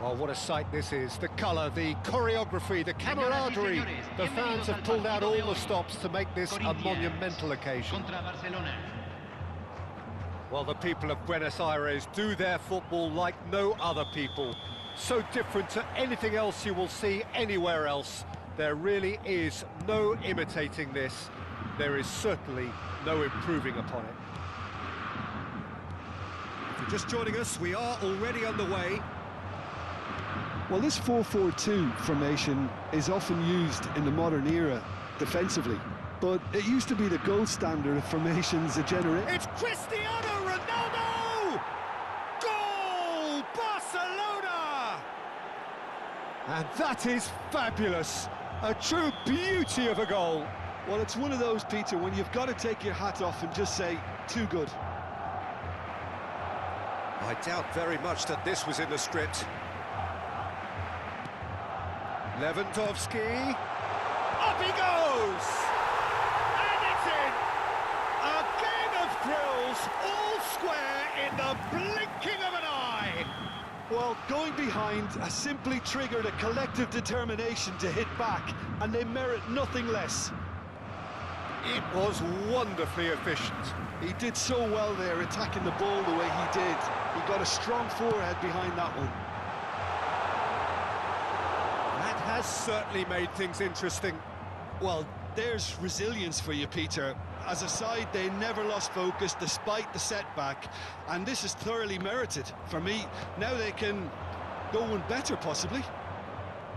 Well, what a sight this is. The colour, the choreography, the camaraderie. The fans have pulled out all the stops to make this a monumental occasion. Well, the people of Buenos Aires do their football like no other people. So different to anything else you will see anywhere else. There really is no imitating this. There is certainly no improving upon it. If you're just joining us, we are already underway. Well, this 4-4-2 formation is often used in the modern era defensively, but it used to be the gold standard of formations a generation. It's Cristiano Ronaldo! Goal! Barcelona! And that is fabulous. A true beauty of a goal. Well, it's one of those, Peter, when you've got to take your hat off and just say, too good. I doubt very much that this was in the script. Lewandowski, up he goes! And it's in! A game of thrills, all square in the blinking of an eye! Well, going behind has simply triggered a collective determination to hit back, and they merit nothing less. It was wonderfully efficient. He did so well there, attacking the ball the way he did. He got a strong forehead behind that one. Has certainly made things interesting. Well, there's resilience for you, Peter. As a side, they never lost focus despite the setback, and this is thoroughly merited for me. Now they can go one better, possibly.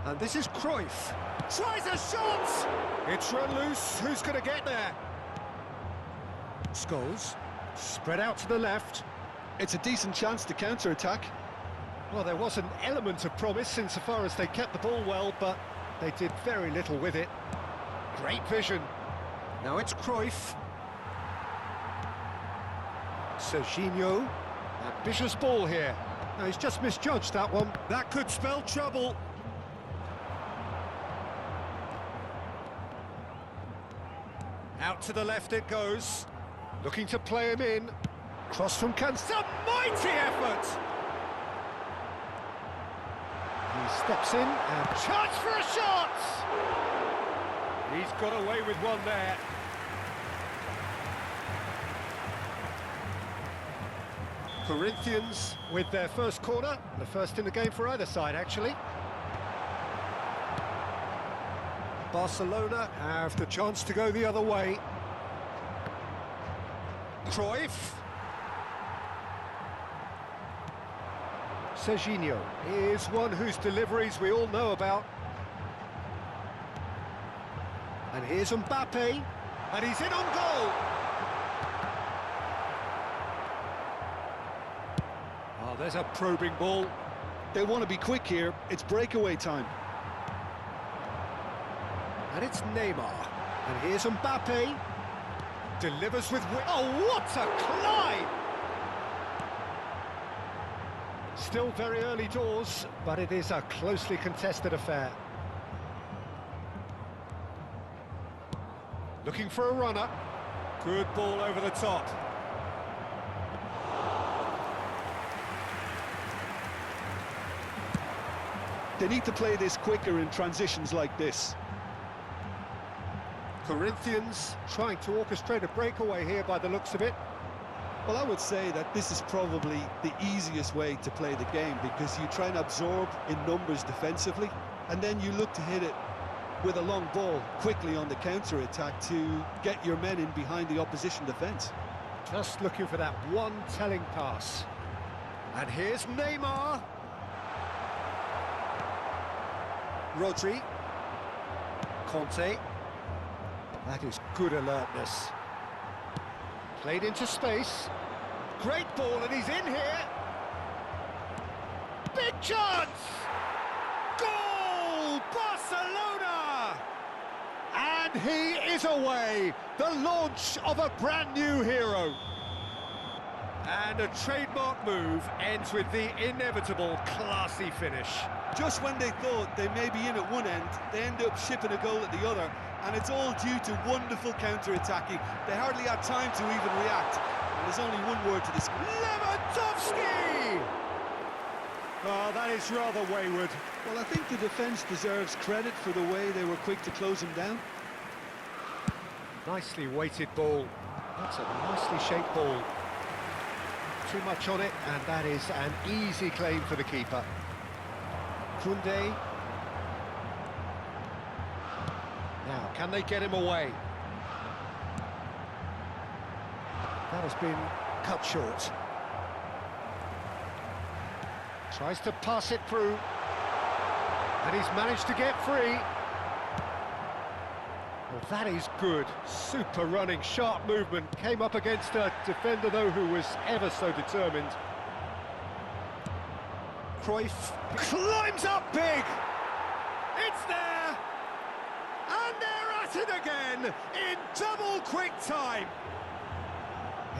And this is Cruyff. Tries a shot! It's run loose. Who's going to get there? Scholes. Spread out to the left. It's a decent chance to counter-attack. Well, there was an element of promise insofar as they kept the ball well, but they did very little with it. Great vision. Now it's Cruyff. Serginho. Ambitious ball here. No, he's just misjudged that one. That could spell trouble. Out to the left it goes. Looking to play him in. Cross from Cancelo. Mighty effort! He steps in and chance for a shot! He's got away with one there. Corinthians with their first corner, the first in the game for either side, actually. Barcelona have the chance to go the other way. Cruyff. Serginho is one whose deliveries we all know about. And here's Mbappe, and he's in on goal. Oh, there's a probing ball. They want to be quick here. It's breakaway time. And it's Neymar. And here's Mbappe. Delivers with... Oh, what a climb! Still very early doors, but it is a closely contested affair. Looking for a runner. Good ball over the top. They need to play this quicker in transitions like this. Corinthians trying to orchestrate a breakaway here by the looks of it. Well, I would say that this is probably the easiest way to play the game, because you try and absorb in numbers defensively, and then you look to hit it with a long ball quickly on the counter-attack to get your men in behind the opposition defence. Just looking for that one telling pass. And here's Neymar. Rodri. Conte. That is good alertness. Played into space. Great ball, and he's in here. Big chance! Goal! Barcelona! And he is away. The launch of a brand new hero. And a trademark move ends with the inevitable classy finish. Just when they thought they may be in at one end, they end up shipping a goal at the other, and it's all due to wonderful counter-attacking. They hardly had time to even react, and there's only one word to describe. Lewandowski! Oh, that is rather wayward. Well, I think the defence deserves credit for the way they were quick to close him down. Nicely weighted ball. That's a nicely shaped ball. Too much on it, and that is an easy claim for the keeper. Koundé. Now, can they get him away? That has been cut short. Tries to pass it through. And he's managed to get free. Well, that is good. Super running, sharp movement. Came up against a defender, though, who was ever so determined. Cruyff climbs up big. It's there. And they're at it again in double quick time.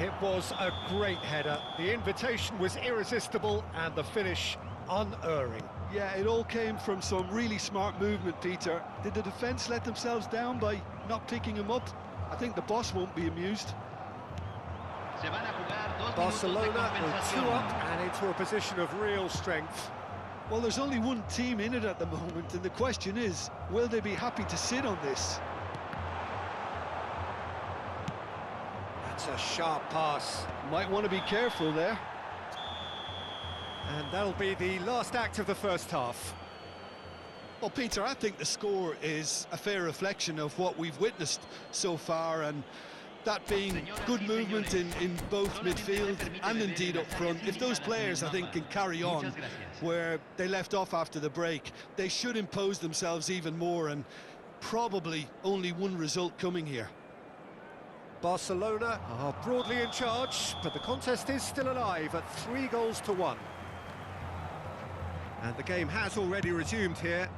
It was a great header. The invitation was irresistible and the finish unerring. Yeah, it all came from some really smart movement, Peter. Did the defence let themselves down by not picking him up? I think the boss won't be amused. Barcelona with 2 up and into a position of real strength. Well, there's only one team in it at the moment, and the question is, will they be happy to sit on this? That's a sharp pass. Might want to be careful there. And that'll be the last act of the first half. Well, Peter, I think the score is a fair reflection of what we've witnessed so far, and that being good movement in both midfield and indeed up front. If those players, I think, can carry on where they left off after the break, they should impose themselves even more, and probably only one result coming here. Barcelona are broadly in charge, but the contest is still alive at 3-1. And the game has already resumed here.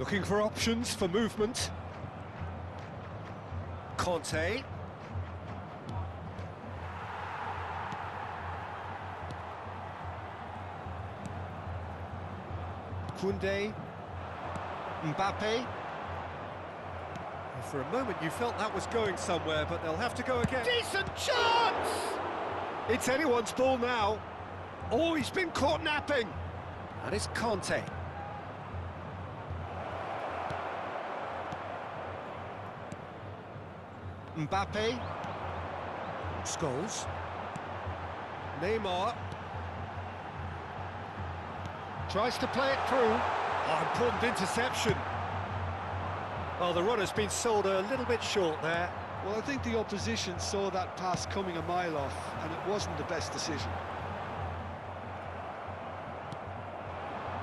Looking for options for movement. Conte. Koundé. Mbappe. For a moment you felt that was going somewhere, but they'll have to go again. Decent chance! It's anyone's ball now. Oh, he's been caught napping. And it's Conte. Mbappe. Scholes. Neymar. Tries to play it through. Oh, important interception. Oh, the runner's been sold a little bit short there. Well, I think the opposition saw that pass coming a mile off, and it wasn't the best decision.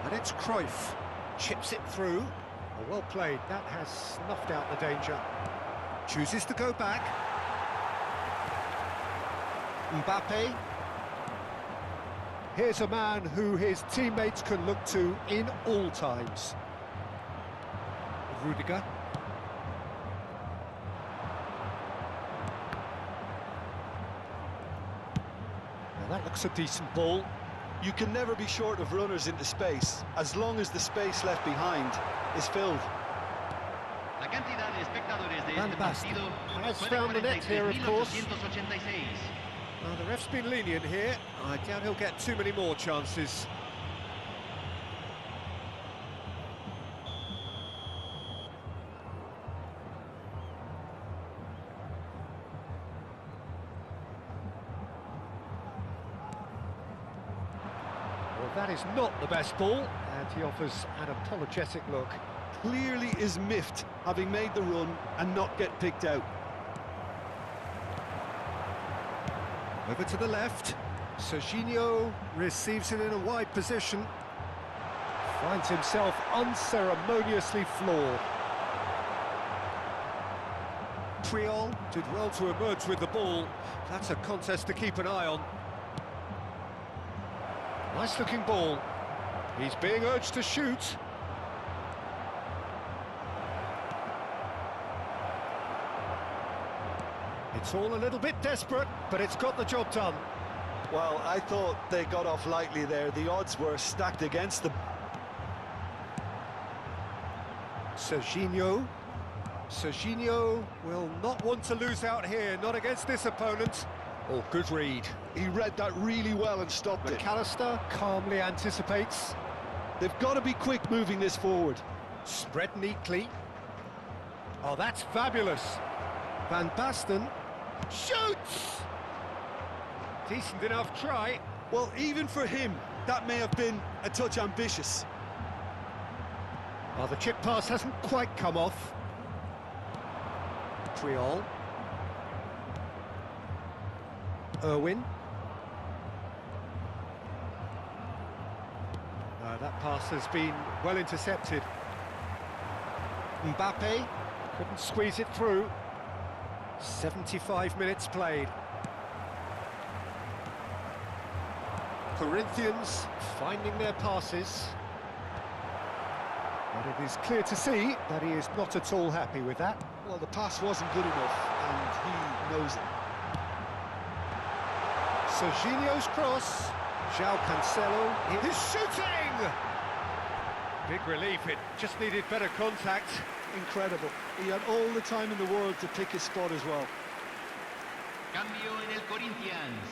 And it's Cruyff. Chips it through. Oh, well played. That has snuffed out the danger. Chooses to go back. Mbappe. Here's a man who his teammates can look to in all times. Rudiger. Now that looks a decent ball. You can never be short of runners into space, as long as the space left behind is filled. Van Basten has found the net here, of course. The ref's been lenient here. I doubt he'll get too many more chances. Well, that is not the best ball, and he offers an apologetic look. Clearly is miffed, having made the run and not get picked out. Over to the left. Serginho receives it in a wide position. Finds himself unceremoniously floored. Puyol did well to emerge with the ball. That's a contest to keep an eye on. Nice looking ball. He's being urged to shoot. It's all a little bit desperate, but it's got the job done. Well, I thought they got off lightly there. The odds were stacked against them. Serginho will not want to lose out here, not against this opponent. Oh, good read. He read that really well and stopped it. McAllister calmly anticipates. They've got to be quick moving this forward. Spread neatly. Oh, that's fabulous. Van Basten shoots! Decent enough try. Well, even for him, that may have been a touch ambitious. Oh, the chip pass hasn't quite come off. Triol. Irwin. That pass has been well intercepted. Mbappe couldn't squeeze it through. 75 minutes played. Corinthians finding their passes. But it is clear to see that he is not at all happy with that. Well, the pass wasn't good enough, and he knows it. Serginho's cross. João Cancelo. He's shooting! Big relief, it just needed better contact. Incredible. He had all the time in the world to pick his spot as well. Cambio en el Corinthians.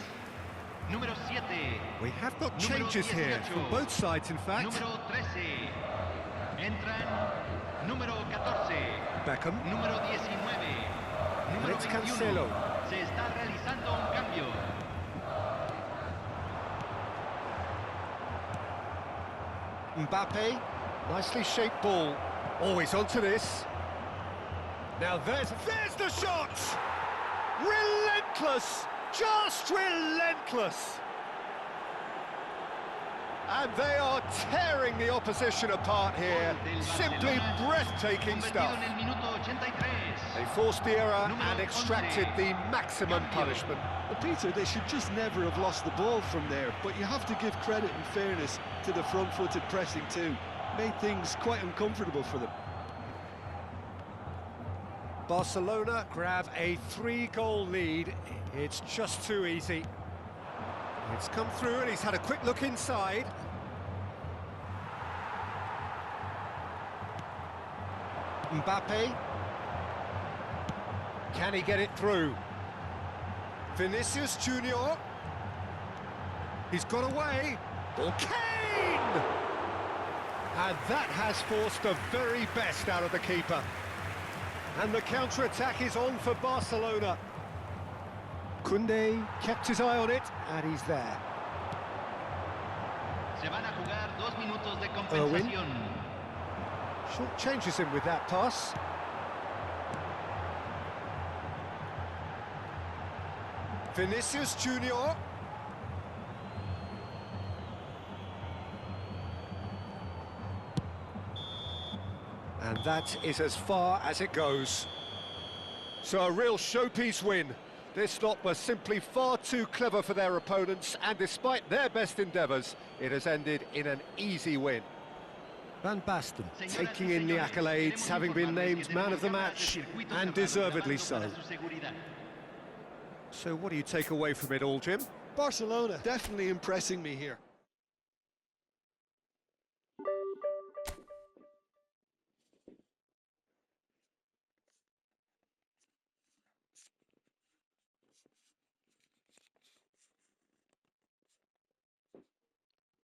Número 7. We have got changes here from both sides, in fact. Número 13. Entran número 14. Beckham. Número 19. Número It's 21. Cancelo. Se está realizando un cambio. Mbappe, nicely shaped ball. Always onto this. Now there's the shot! Relentless! Just relentless! And they are tearing the opposition apart here. Simply breathtaking stuff. They forced the error and extracted the maximum punishment. Well, Peter, they should just never have lost the ball from there, but you have to give credit and fairness to the front-footed pressing too. Made things quite uncomfortable for them. Barcelona grab a 3-goal lead. It's just too easy. It's come through and he's had a quick look inside. Mbappe. Can he get it through? Vinicius Junior. He's got away. Ball Kane! And that has forced the very best out of the keeper. And the counter-attack is on for Barcelona. Koundé kept his eye on it, and he's there. Se van a jugar 2 minutos de Irwin. compensación. Short changes him with that pass. Vinicius Junior. And that is as far as it goes. So a real showpiece win. This lot was simply far too clever for their opponents, and despite their best endeavours, it has ended in an easy win. Van Basten taking in the accolades, having been named man of the match, and deservedly so. So what do you take away from it all, Jim? Barcelona definitely impressing me here.